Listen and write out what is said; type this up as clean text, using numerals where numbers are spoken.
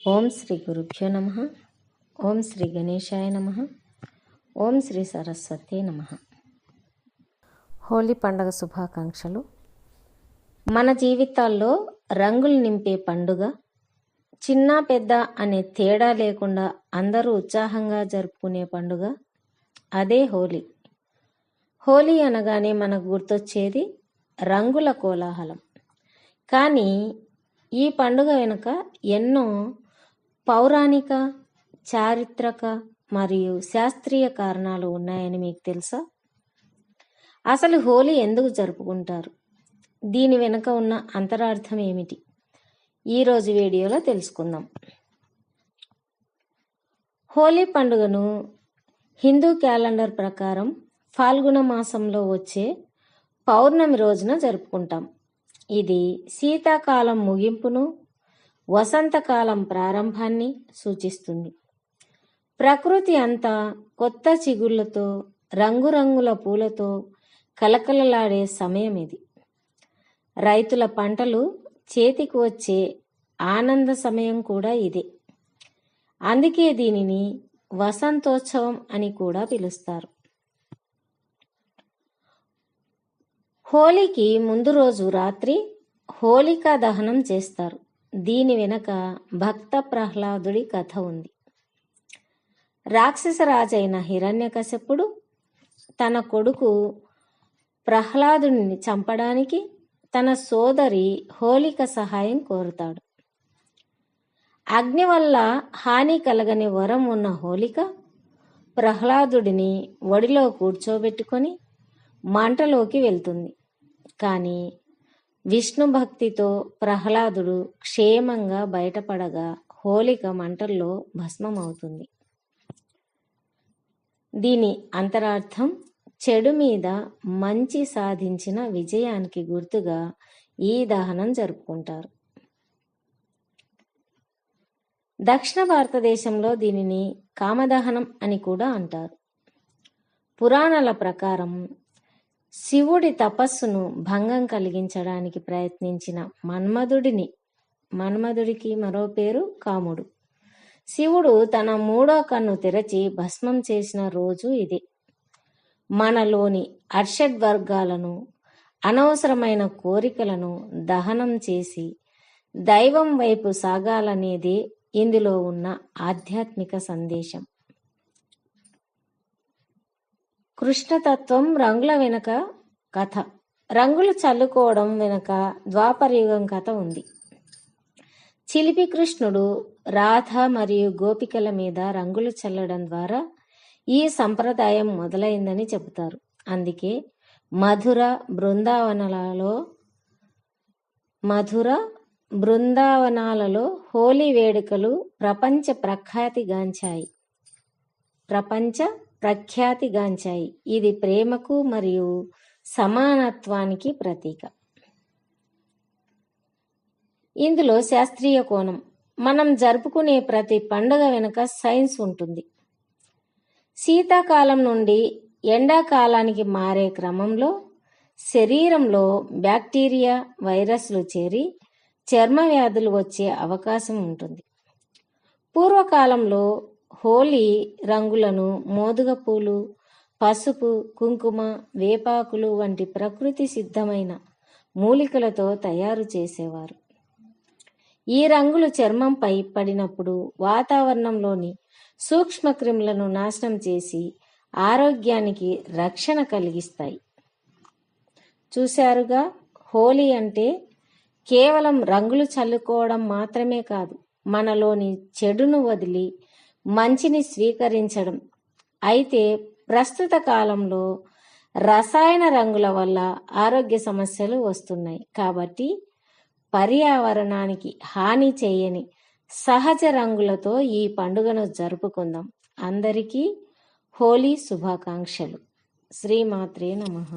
ఓం శ్రీ గురుభ్యో నమః. ఓం శ్రీ గణేశాయ నమః. ఓం శ్రీ సరస్వతి నమః. హోలీ పండుగ శుభాకాంక్షలు. మన జీవితాల్లో రంగులు నింపే పండుగ. చిన్న పెద్ద అనే తేడా లేకుండా అందరూ ఉత్సాహంగా జరుపుకునే పండుగ అదే హోలీ. హోలీ అనగానే మనకు గుర్తొచ్చేది రంగుల కోలాహలం. కానీ ఈ పండుగ వెనుక ఎన్నో పౌరాణిక, చారిత్రక మరియు శాస్త్రీయ కారణాలు ఉన్నాయని మీకు తెలుసా? అసలు హోలీ ఎందుకు జరుపుకుంటారు? దీని వెనుక ఉన్న అంతరార్థం ఏమిటి? ఈరోజు వీడియోలో తెలుసుకుందాం. హోలీ పండుగను హిందూ క్యాలెండర్ ప్రకారం ఫాల్గుణ మాసంలో వచ్చే పౌర్ణమి రోజున జరుపుకుంటాం. ఇది శీతాకాలం ముగింపును, వసంతకాలం ప్రారంభాన్ని సూచిస్తుంది. ప్రకృతి అంతా కొత్త చిగుళ్లతో, రంగురంగుల పూలతో కలకలలాడే సమయం ఇది. రైతుల పంటలు చేతికి వచ్చే ఆనంద సమయం కూడా ఇదే. అందుకే దీనిని వసంతోత్సవం అని కూడా పిలుస్తారు. హోలీకి ముందు రోజు రాత్రి హోలికా దహనం చేస్తారు. దీని వెనక భక్త ప్రహ్లాదుడి కథ ఉంది. రాక్షస రాజైన హిరణ్యకశిపుడు తన కొడుకు ప్రహ్లాదుని చంపడానికి తన సోదరి హోలిక సహాయం కోరుతాడు. అగ్ని వల్ల హాని కలగని వరం ఉన్న హోలిక ప్రహ్లాదుడిని ఒడిలో కూర్చోబెట్టుకొని మంటలోకి వెళ్తుంది. కానీ విష్ణు భక్తితో ప్రహ్లాదుడు క్షేమంగా బయటపడగా హోలిక మంటల్లో భస్మమవుతుంది. దీని అంతరార్థం చెడు మీద మంచి సాధించిన విజయానికి గుర్తుగా ఈ దహనం జరుపుకుంటారు. దక్షిణ భారతదేశంలో దీనిని కామదహనం అని కూడా అంటారు. పురాణాల ప్రకారం శివుడి తపస్సును భంగం కలిగించడానికి ప్రయత్నించిన మన్మధుడికి మరో పేరు కాముడు. శివుడు తన మూడో కన్ను తెరచి భస్మం చేసిన రోజు ఇదే. మనలోని అర్షడ్వర్గాలను, అనవసరమైన కోరికలను దహనం చేసి దైవం వైపు సాగాలనేదే ఇందులో ఉన్న ఆధ్యాత్మిక సందేశం. కృష్ణతత్వం రంగుల వెనుక కథ. రంగులు చల్లుకోవడం వెనుక ద్వాపరయుగం కథ ఉంది. చిలిపి కృష్ణుడు రాధ మరియు గోపికల మీద రంగులు చల్లడం ద్వారా ఈ సంప్రదాయం మొదలైందని చెబుతారు. అందుకే మధుర బృందావనాలలో హోలీ వేడుకలు ప్రపంచ ప్రఖ్యాతిగాంచాయి. ఇది ప్రేమకు మరియు సమానత్వానికి ప్రతీక. ఇందులో శాస్త్రీయ కోణం. మనం జరుపుకునే ప్రతి పండుగ వెనుక సైన్స్ ఉంటుంది. శీతాకాలం నుండి ఎండాకాలానికి మారే క్రమంలో శరీరంలో బ్యాక్టీరియా, వైరస్లు చేరి చర్మ వ్యాధులు వచ్చే అవకాశం ఉంటుంది. పూర్వకాలంలో హోలీ రంగులను మోదుగ పూలు, పసుపు, కుంకుమ, వేపాకులు వంటి ప్రకృతి సిద్ధమైన మూలికలతో తయారు చేసేవారు. ఈ రంగులు చర్మంపై పడినప్పుడు వాతావరణంలోని సూక్ష్మక్రిములను నాశనం చేసి ఆరోగ్యానికి రక్షణ కలిగిస్తాయి. చూశారుగా, హోలీ అంటే కేవలం రంగులు చల్లుకోవడం మాత్రమే కాదు, మనలోని చెడును వదిలి మంచిని స్వీకరించడం. అయితే ప్రస్తుత కాలంలో రసాయన రంగుల వల్ల ఆరోగ్య సమస్యలు వస్తున్నాయి. కాబట్టి పర్యావరణానికి హాని చేయని సహజ రంగులతో ఈ పండుగను జరుపుకుందాం. అందరికీ హోలీ శుభాకాంక్షలు. శ్రీమాత్రే నమః.